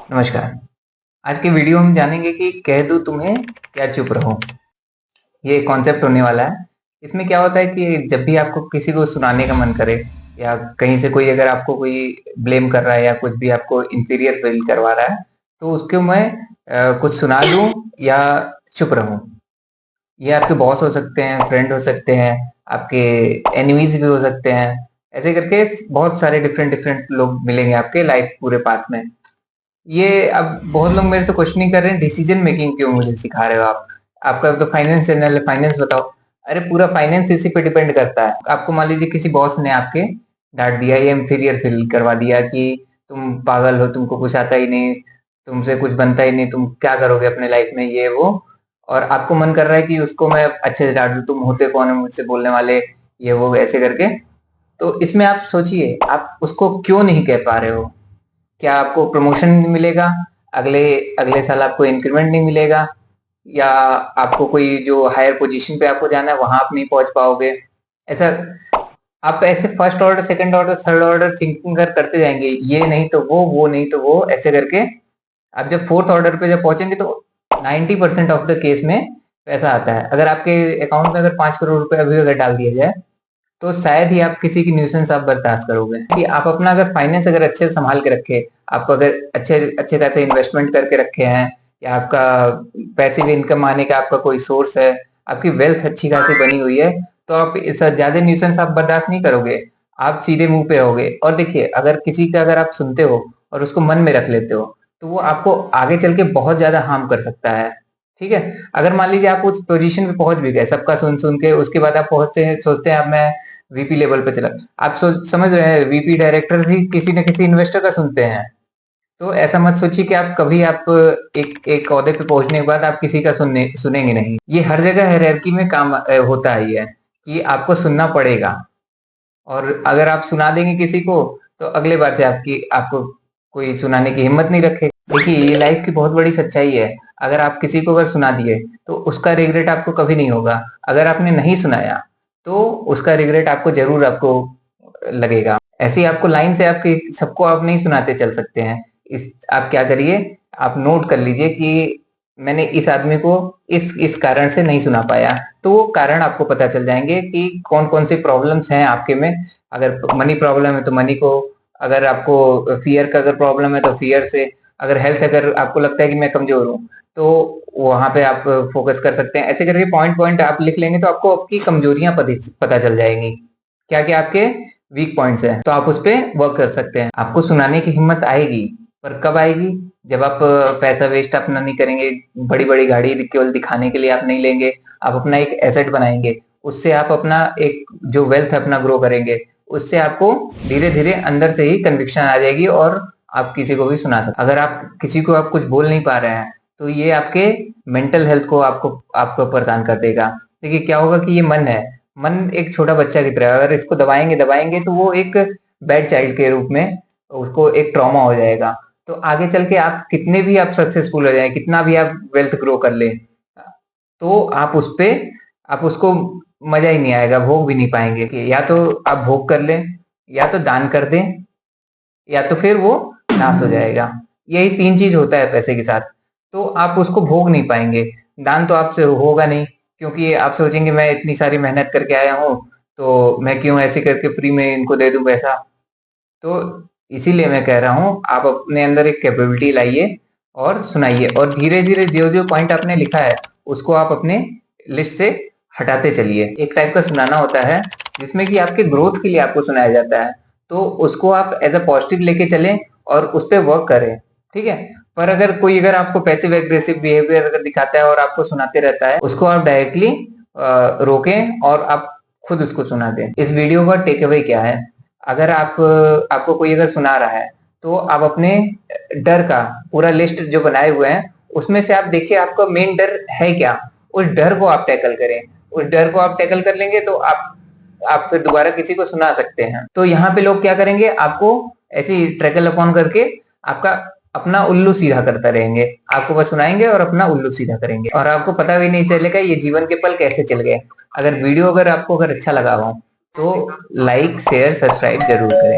नमस्कार। आज के वीडियो हम जानेंगे कि कह दूँ तुम्हें या चुप रहो। ये कॉन्सेप्ट होने वाला है। इसमें क्या होता है कि जब भी आपको किसी को सुनाने का मन करे या कहीं से कोई अगर आपको कोई ब्लेम कर रहा है या कुछ भी आपको इंफीरियर फील करवा रहा है, तो उसको मैं कुछ सुना दूँ या चुप रहूँ। ये आपके बॉस हो सकते हैं, फ्रेंड हो सकते हैं, आपके एनिमीज़ भी हो सकते हैं। ऐसे करके बहुत सारे डिफरेंट डिफरेंट लोग मिलेंगे आपके लाइफ पूरे पाथ में। ये अब बहुत लोग मेरे से क्वेश्चनिंग कर रहे हैं, डिसीजन मेकिंग क्यों मुझे सिखा रहे हो आप? आपका तो फाइनेंस चैनल है, फाइनेंस बताओ। अरे पूरा फाइनेंस इसी पे डिपेंड करता है। आपको मान लीजिए किसी बॉस ने आपके डांट दिया या इंफीरियर फील करवा दिया कि तुम पागल हो, तुमको कुछ आता ही नहीं, तुमसे कुछ बनता ही नहीं, तुम क्या करोगे अपने लाइफ में, ये वो। और आपको मन कर रहा है कि उसको मैं अच्छे से डांट दूं, तुम होते कौन है मुझसे बोलने वाले, ये वो ऐसे करके। तो इसमें आप सोचिए, आप उसको क्यों नहीं कह पा रहे हो? क्या आपको प्रमोशन नहीं मिलेगा? अगले अगले साल आपको इंक्रीमेंट नहीं मिलेगा? या आपको कोई जो हायर पोजीशन पे आपको जाना है वहां आप नहीं पहुंच पाओगे? ऐसा आप ऐसे first order, second order, third order thinking करते जाएंगे, ये नहीं तो वो नहीं तो वो, ऐसे करके आप जब फोर्थ ऑर्डर पे जब पहुंचेंगे तो 90% ऑफ द केस में पैसा आता है। अगर आपके अकाउंट में अगर 5 करोड़ रुपए अभी अगर डाल दिया जाए, तो शायद ही आप किसी की न्यूसेंस आप बर्दाश्त करोगे। कि आप अपना अगर फाइनेंस अगर अच्छे से संभाल के रखे, आप अगर अच्छे अच्छे खासे इन्वेस्टमेंट करके रखे हैं, या आपका पैसिव इनकम आने का आपका कोई सोर्स है, आपकी वेल्थ अच्छी खासी बनी हुई है, तो आप इस ज्यादा न्यूसेंस आप बर्दाश्त नहीं करोगे। आप सीधे मुंह पे रहोगे। और देखिए, अगर किसी का अगर आप सुनते हो और उसको मन में रख लेते हो, तो वो आपको आगे चल के बहुत ज्यादा हार्म कर सकता है। ठीक है? अगर मान लीजिए आप उस पोजीशन पे पहुंच भी गए सबका सुन सुन के, उसके बाद आप पहुंचते हैं, सोचते हैं अब मैं वीपी लेवल पे चला। आप समझ रहे हैं, वीपी डायरेक्टर भी किसी न किसी इन्वेस्टर का सुनते हैं। तो ऐसा मत सोचिए कि आप कभी आप एक एक ओहदे पे पहुंचने के बाद आप किसी का सुनेंगे नहीं। ये हर जगह हायरार्की में काम होता ही है कि आपको सुनना पड़ेगा। और अगर आप सुना देंगे किसी को, तो अगले बार से आपकी आपको कोई सुनाने की हिम्मत नहीं रखेगा। देखिए, ये लाइफ की बहुत बड़ी सच्चाई है। अगर आप किसी को अगर सुना दिए, तो उसका रिग्रेट आपको कभी नहीं होगा। अगर आपने नहीं सुनाया, तो उसका रिग्रेट आपको जरूर आपको लगेगा। ऐसे ही आपको लाइन से आपके सबको आप नहीं सुनाते चल सकते हैं। इस आप क्या करिए, आप नोट कर लीजिए कि मैंने इस आदमी को इस कारण से नहीं सुना पाया। तो वो कारण आपको पता चल जाएंगे कि कौन कौन सी प्रॉब्लम्स हैं आपके में। अगर मनी प्रॉब्लम है तो मनी को, अगर आपको फियर का अगर प्रॉब्लम है तो फियर से, अगर हेल्थ अगर आपको लगता है कि मैं कमजोर हूँ, तो वहां पे आप फोकस कर सकते हैं। ऐसे करके पॉइंट पॉइंट आप लिख लेंगे तो आपको आपकी कमजोरियां पता चल जाएंगी, क्या क्या आपके वीक पॉइंट्स हैं, तो आप उस पर वर्क कर सकते हैं। आपको सुनाने की हिम्मत आएगी, पर कब आएगी? जब आप पैसा वेस्ट अपना नहीं करेंगे, बड़ी बड़ी गाड़ी केवल दिखाने के लिए आप नहीं लेंगे, आप अपना एक एसेट बनाएंगे, उससे आप अपना एक जो वेल्थ अपना ग्रो करेंगे, उससे आपको धीरे धीरे अंदर से ही कन्विक्शन आ जाएगी और आप किसी को भी सुना सकते। अगर आप किसी को आप कुछ बोल नहीं पा रहे हैं, तो ये आपके मेंटल हेल्थ को आपको आपको परेशान कर देगा। देखिए क्या होगा कि ये मन है, मन एक छोटा बच्चा की तरह, अगर इसको दबाएंगे दबाएंगे तो वो एक बैड चाइल्ड के रूप में उसको एक ट्रॉमा हो जाएगा। तो आगे चल के आप कितने भी आप सक्सेसफुल हो जाए, कितना भी आप वेल्थ ग्रो कर ले, तो आप उस पे आप उसको मजा ही नहीं आएगा, भोग भी नहीं पाएंगे। कि या तो आप भोग कर लें, या तो दान कर दें, या तो फिर वो नाश हो जाएगा। यही तीन चीज होता है पैसे के साथ। तो आप उसको भोग नहीं पाएंगे। दान तो आपसे होगा नहीं, क्योंकि आप सोचेंगे मैं इतनी सारी मेहनत करके आया हूँ, तो मैं क्यों ऐसे करके फ्री में इनको दे दूं पैसा। तो इसीलिए मैं कह रहा हूँ, आप अपने अंदर एक कैपेबिलिटी लाइए और सुनाइए, और धीरे धीरे जो जो पॉइंट आपने लिखा है उसको आप अपने लिस्ट से हटाते चलिए। एक टाइप का सुनाना होता है जिसमें कि आपके ग्रोथ के लिए आपको सुनाया जाता है, तो उसको आप एज अ पॉजिटिव लेके चलें और उस पर वर्क करें। ठीक है? पर अगर कोई अगर आपको पैसिव एग्रेसिव बिहेवियर अगर दिखाता है और आपको सुनाते रहता है, उसको आप डायरेक्टली रोकें और आप खुद उसको सुना दें। इस वीडियो का टेक अवे क्या है? अगर आपको कोई अगर सुना रहा है, तो आप अपने डर का पूरा लिस्ट जो बनाए हुए हैं, उसमें से आप देखिए आपका मेन डर है क्या। उस डर को आप टैकल करें। उस डर को आप टैकल कर लेंगे तो आप फिर दोबारा किसी को सुना सकते हैं। तो यहाँ पे लोग क्या करेंगे, आपको ऐसे ट्रैकल अपॉन करके आपका अपना उल्लू सीधा करता रहेंगे। आपको बस सुनाएंगे और अपना उल्लू सीधा करेंगे, और आपको पता भी नहीं चलेगा ये जीवन के पल कैसे चल गए। अगर वीडियो अगर आपको अगर अच्छा लगा हो, तो लाइक शेयर सब्सक्राइब जरूर करें।